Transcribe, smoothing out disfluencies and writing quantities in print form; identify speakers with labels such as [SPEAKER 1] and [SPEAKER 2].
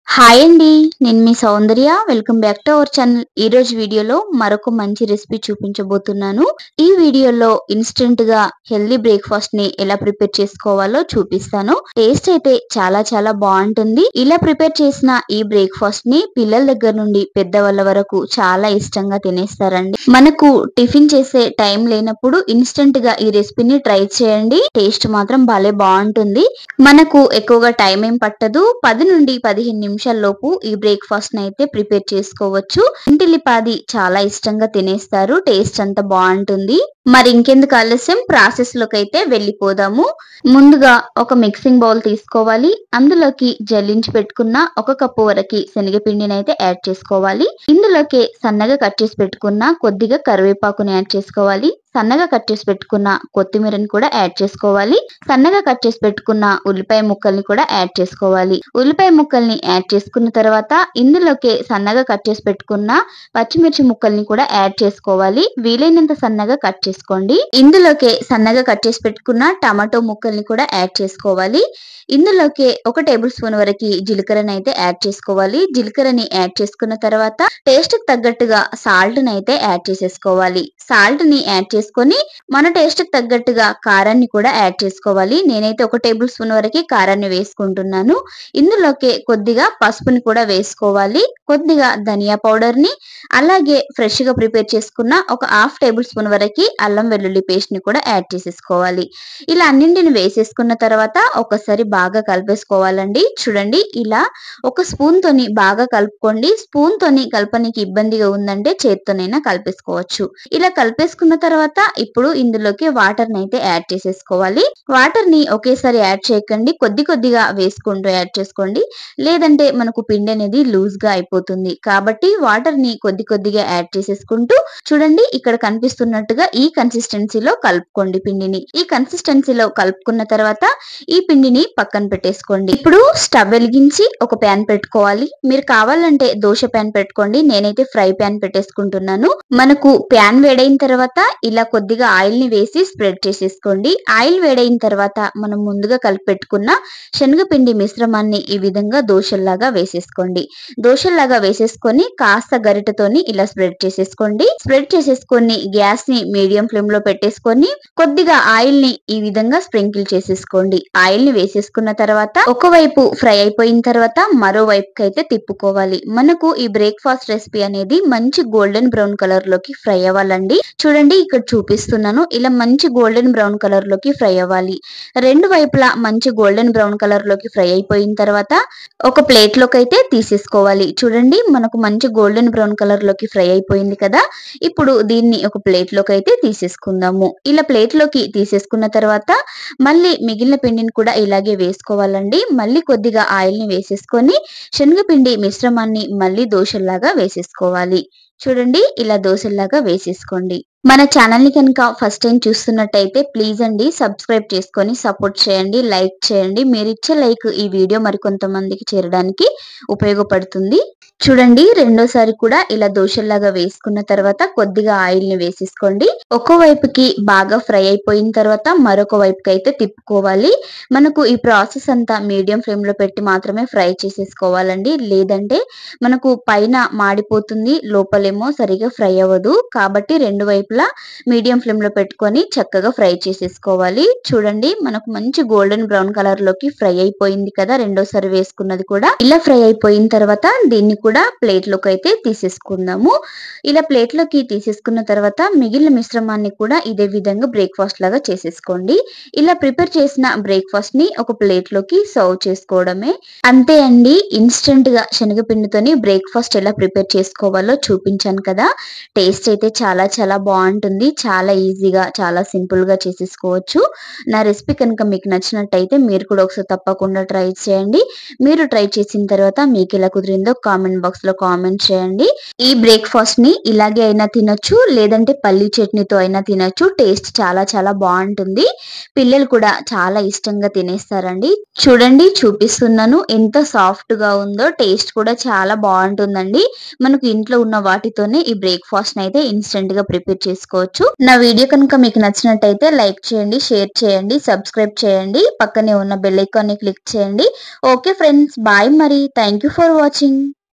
[SPEAKER 1] Hi అండి. నేను మీ Soundarya. Welcome back to our channel. ఈ రోజు వీడియోలో మరొక మంచి రెసిపీ చూపించబోతున్నాను. ఈ వీడియోలో ఇన్‌స్టంట్ గా హెల్తీ బ్రేక్‌ఫాస్ట్ ని ఎలా ప్రిపేర్ చేసుకోవాలో చూపిస్తాను. టేస్ట్ అయితే చాలా చాలా బావుంటుంది. ఇలా ప్రిపేర్ చేసిన ఈ బ్రేక్‌ఫాస్ట్ ని పిల్లల దగ్గర నుండి పెద్దవాళ్ళ వరకు చాలా ఇష్టంగా తినేస్తారండి. మనకు టిఫిన్ చేసే టైం లేనప్పుడు ఇన్‌స్టంట్ గా ఈ రెసిపీని ట్రై చేయండి. టేస్ట్ మాత్రం భలే బావుంటుంది. మనకు ఎక్కువగా టైం ఏం పట్టదు. 10 నుండి 15 నిమిషాల్లోపు ఈ బ్రేక్‌ఫాస్ట్ నైతే ప్రిపేర్ చేసుకోవచ్చు. ఇంటిల్లిపాది చాలా ఇష్టంగా తినేస్తారు. టేస్ట్ అంతా బావుంటుంది. మరి ఇంకెందుకు ఆలస్యం ప్రాసెస్ లోకైతే వెళ్ళిపోదాము. ముందుగా ఒక మిక్సింగ్ బౌల్ తీసుకోవాలి. అందులోకి జల్లించి పెట్టుకున్న 1 కప్పు వరకి శనగపిండినైతే యాడ్ చేసుకోవాలి. ఇందులోకి సన్నగా కట్ చేసి పెట్టుకున్న కొద్దిగా కరివేపాకుని యాడ్ చేసుకోవాలి. సన్నగా కట్ చేసి పెట్టుకున్న కొత్తిమీరని కూడా యాడ్ చేసుకోవాలి. సన్నగా కట్ చేసి పెట్టుకున్న ఉల్లిపాయ ముక్కల్ని కూడా యాడ్ చేసుకోవాలి. ఉల్లిపాయ ముక్కల్ని యాడ్ చేసుకున్న తర్వాత ఇందులోకి సన్నగా కట్ చేసి పెట్టుకున్న పచ్చిమిర్చి ముక్కల్ని కూడా యాడ్ చేసుకోవాలి. వీలైనంత సన్నగా కట్ చేసుకోండి. ఇందులోకి సన్నగా కట్ చేసి పెట్టుకున్న టమాటో ముక్కల్ని కూడా యాడ్ చేసుకోవాలి. ఇందులోకి 1 టేబుల్ స్పూన్ వరకు జీలకర్రని అయితే యాడ్ చేసుకోవాలి. జీలకర్రని యాడ్ చేసుకున్న తర్వాత టేస్ట్ కి తగ్గట్టుగా సాల్ట్ ని అయితే యాడ్ చేసేసుకోవాలి. సాల్ట్ ని యాడ్ చేసుకొని మన టేస్ట్ కి తగ్గట్టుగా కారాన్ని కూడా యాడ్ చేసుకోవాలి. నేనైతే 1 టేబుల్ స్పూన్ వరకు కారాన్ని వేసుకుంటున్నాను. ఇందులోకి కొద్దిగా పసుపుని కూడా వేసుకోవాలి. కొద్దిగా ధనియా పౌడర్ ని అలాగే ఫ్రెష్ గా ప్రిపేర్ చేసుకున్న ఒక హాఫ్ టేబుల్ స్పూన్ వరకు అల్లం వెల్లుల్లి పేస్ట్ ని కూడా యాడ్ చేసేసుకోవాలి. ఇలా అన్నింటిని వేసేసుకున్న తర్వాత ఒకసారి బాగా కలిపేసుకోవాలండి. చూడండి ఇలా ఒక స్పూన్ తోని బాగా కలుపుకోండి. స్పూన్ తోని కలపనికి ఇబ్బందిగా ఉందంటే చేత్తోనైనా కలిపేసుకోవచ్చు. ఇలా కలిపేసుకున్న తర్వాత ఇప్పుడు ఇందులోకి వాటర్ ని అయితే యాడ్ చేసేసుకోవాలి. వాటర్ ని ఒకేసారి యాడ్ చేయకండి. కొద్ది కొద్దిగా వేసుకుంటూ యాడ్ చేసుకోండి. లేదంటే మనకు పిండి అనేది లూజ్ గా అయిపోతుంది. కాబట్టి వాటర్ ని కొద్ది కొద్దిగా యాడ్ చేసేసుకుంటూ చూడండి ఇక్కడ కనిపిస్తున్నట్టుగా ఈ కన్సిస్టెన్సీలో కలుపుకోండి పిండిని. ఈ కన్సిస్టెన్సీలో కలుపుకున్న తర్వాత ఈ పిండిని పక్కన పెట్టేసుకోండి. ఇప్పుడు స్టవ్ వెలిగించి ఒక ప్యాన్ పెట్టుకోవాలి. మీరు కావాలంటే దోశ ప్యాన్ పెట్టుకోండి. నేనైతే ఫ్రై ప్యాన్ పెట్టేసుకుంటున్నాను. మనకు ప్యాన్ వేడైన తర్వాత ఇలా కొద్దిగా ఆయిల్ ని వేసి స్ప్రెడ్ చేసేసుకోండి. ఆయిల్ వేడైన తర్వాత మనం ముందుగా కలిపి పెట్టుకున్న శనగపిండి మిశ్రమాన్ని ఈ విధంగా దోశల్లాగా వేసేసుకోండి. దోశల్లాగా వేసేసుకొని కాస్త గరిటతోని ఇలా స్ప్రెడ్ చేసేసుకోండి. స్ప్రెడ్ చేసేసుకొని గ్యాస్ ని మీడియం ఫ్లేమ్ లో పెట్టేసుకొని కొద్దిగా ఆయిల్ ని ఈ విధంగా స్ప్రింకిల్ చేసేసుకోండి. ఆయిల్ ని వేసేసుకున్న తర్వాత ఒకవైపు ఫ్రై అయిపోయిన తర్వాత మరో వైపుకి అయితే తిప్పుకోవాలి. మనకు ఈ బ్రేక్ఫాస్ట్ రెసిపీ అనేది మంచి గోల్డెన్ బ్రౌన్ కలర్ లోకి ఫ్రై అవ్వాలండి. చూడండి ఇక్కడ చూపిస్తున్నాను. ఇలా మంచి గోల్డెన్ బ్రౌన్ కలర్ లోకి ఫ్రై అవ్వాలి. రెండు వైపులా మంచి గోల్డెన్ బ్రౌన్ కలర్ లోకి ఫ్రై అయిపోయిన తర్వాత ఒక ప్లేట్ లోకి అయితే తీసేసుకోవాలి. చూడండి మనకు మంచి గోల్డెన్ బ్రౌన్ కలర్ లోకి ఫ్రై అయిపోయింది కదా. ఇప్పుడు దీన్ని ఒక ప్లేట్ లోకి అయితే తీసేసుకుందాము. ఇలా ప్లేట్ లోకి తీసేసుకున్న తర్వాత మళ్ళీ మిగిలిన పిండిని కూడా ఇలాగే వేసుకోవాలండి. మళ్ళీ కొద్దిగా ఆయిల్ ని వేసేసుకొని శనగపిండి మిశ్రమాన్ని మళ్ళీ దోశల్లాగా వేసేసుకోవాలి. చూడండి ఇలా దోశల్లాగా వేసేసుకోండి. మన ఛానల్ ని కనుక ఫస్ట్ టైం చూస్తున్నట్టయితే ప్లీజ్ అండి సబ్స్క్రైబ్ చేసుకొని సపోర్ట్ చేయండి, లైక్ చేయండి. మీరు ఇచ్చే లైక్ ఈ వీడియో మరికొంతమందికి చేరడానికి ఉపయోగపడుతుంది. చూడండి రెండోసారి కూడా ఇలా దోశల్లాగా వేసుకున్న తర్వాత కొద్దిగా ఆయిల్ ని వేసేసుకోండి. ఒక వైపుకి బాగా ఫ్రై అయిపోయిన తర్వాత మరొక వైపుకి అయితే తిప్పుకోవాలి. మనకు ఈ ప్రాసెస్ అంతా మీడియం ఫ్లేమ్ లో పెట్టి మాత్రమే ఫ్రై చేసేసుకోవాలండి. లేదంటే మనకు పైన మాడిపోతుంది, లోపలేమో సరిగా ఫ్రై అవ్వదు. కాబట్టి రెండు వైపులా మీడియం ఫ్లేమ్ లో పెట్టుకొని చక్కగా ఫ్రై చేసేసుకోవాలి. చూడండి మనకు మంచి గోల్డెన్ బ్రౌన్ కలర్ లోకి ఫ్రై అయిపోయింది కదా రెండోసారి వేసుకున్నది కూడా. ఇలా ఫ్రై అయిపోయిన తర్వాత దీన్ని కూడా ప్లేట్ లోకి అయితే తీసేసుకుందాము. ఇలా ప్లేట్ లోకి తీసేసుకున్న తర్వాత మిగిలిన మిశ్రమాన్ని కూడా ఇదే విధంగా బ్రేక్ఫాస్ట్ లాగా చేసేసుకోండి. ఇలా ప్రిపేర్ చేసిన బ్రేక్ఫాస్ట్ ని ఒక ప్లేట్ లోకి సర్వ్ చేసుకోవడమే. అంతే అండి. ఇన్స్టెంట్ గా శనగపిండితోని బ్రేక్ఫాస్ట్ ఎలా ప్రిపేర్ చేసుకోవాలో చూపించాను కదా. టేస్ట్ అయితే చాలా చాలా బాగుంటుంది. చాలా ఈజీగా చాలా సింపుల్ గా చేసేసుకోవచ్చు. నా రెసిపీ కనుక మీకు నచ్చినట్టయితే మీరు కూడా ఒకసారి తప్పకుండా ట్రై చేయండి. మీరు ట్రై చేసిన తర్వాత మీకు ఎలా కుదిరిందో కామెంట్ కామెంట్ బాక్స్ లో కామెంట్ చేయండి. ఈ బ్రేక్ఫాస్ట్ ని ఇలాగే అయినా తినొచ్చు, లేదంటే పల్లీ చట్నీతో అయినా తినొచ్చు. టేస్ట్ చాలా చాలా బాగుంటుంది. పిల్లలు కూడా చాలా ఇష్టంగా తినేస్తారండి. చూడండి, చూపిస్తున్నాను ఎంత సాఫ్ట్ గా ఉందో. టేస్ట్ కూడా చాలా బాగుంటుందండి. మనకు ఇంట్లో ఉన్న వాటితోనే ఈ బ్రేక్ఫాస్ట్ అయితే ఇన్స్టెంట్ గా ప్రిపేర్ చేసుకోవచ్చు. నా వీడియో కనుక మీకు నచ్చినట్టయితే లైక్ చేయండి, షేర్ చేయండి, సబ్స్క్రైబ్ చేయండి, పక్కనే ఉన్న బెల్ ఐకాన్ ని క్లిక్ చేయండి. Okay friends, bye. మరి థ్యాంక్ యూ ఫర్ వాచింగ్.